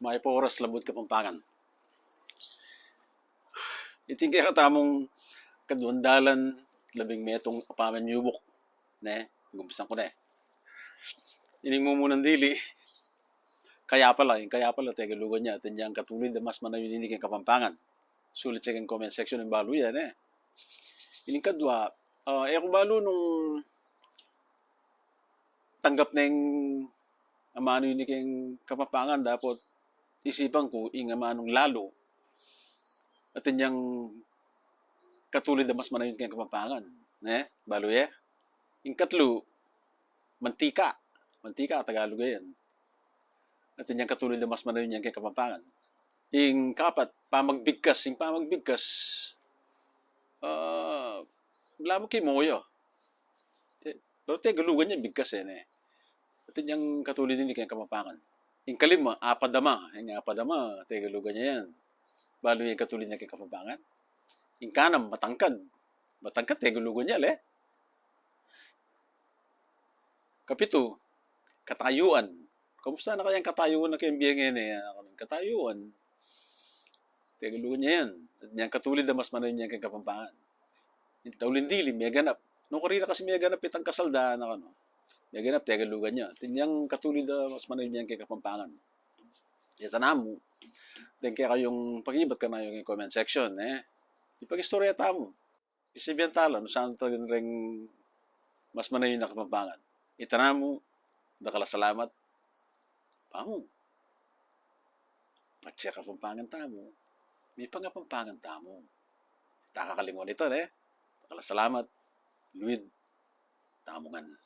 may poras labot Kapampangan. Iting kaya katamong kadwandalan labing metong apaman yubok. Ne, gumpisan ko na eh. Ining mo munang dili. Kaya pala tagalugan niya. Tanyang katulid na mas manayon ini kang Kapampangan. Sulit sa kang comment section ng balo yan eh. Ining kadwa, kung balo nung tanggap na yung amano yun kang Kapampangan, dapat isipan ko ing amanong lalo at yung katulid na mas manayon kang Kapampangan. Ne? Balo eh. Ing katlo, mantika. Mantika, Tagalog yan. At yung katulid na mas manayon kang Kapampangan. Ing kapat, pamagbigkas. Ing pamagbigkas, wala mo kay Moyo. Pero tagalugan niya, bigkas eh. At yung katulid din kang Kapampangan. Ing kalima, apadama. Ing apadama, tagalugan niya yan. Balo yung katulid niya kay Kapampangan. Ing kanam, matangkad. Matangkad, tagalugan niya, le. Kapito, katayuan. Kamusta na kayang katayuan na kayang biyengin eh? Katayuan. Tagalugan niya yan. At yung katulid na mas manayon niya kay Kapampangan. Taulindili, may ganap. Nung karina kasi may ganap itang kasaldahan na ano. May ganap, tagalugan niya. At yung katulid na mas manayon niya kay Kapampangan. Ito na mo. Then kaya kayong pag-ibat ka na yung comment section, eh. Ipag-istorya mo. Isibihan tala, no saan ito rin mas manayon na Kapampangan. Ito na mo. Dakala salamat. Pamo. At siya Kapampangan tamo. May pangapampangan tamo. Takakalingon ito, eh. Dakala salamat. Luid. Tamongan.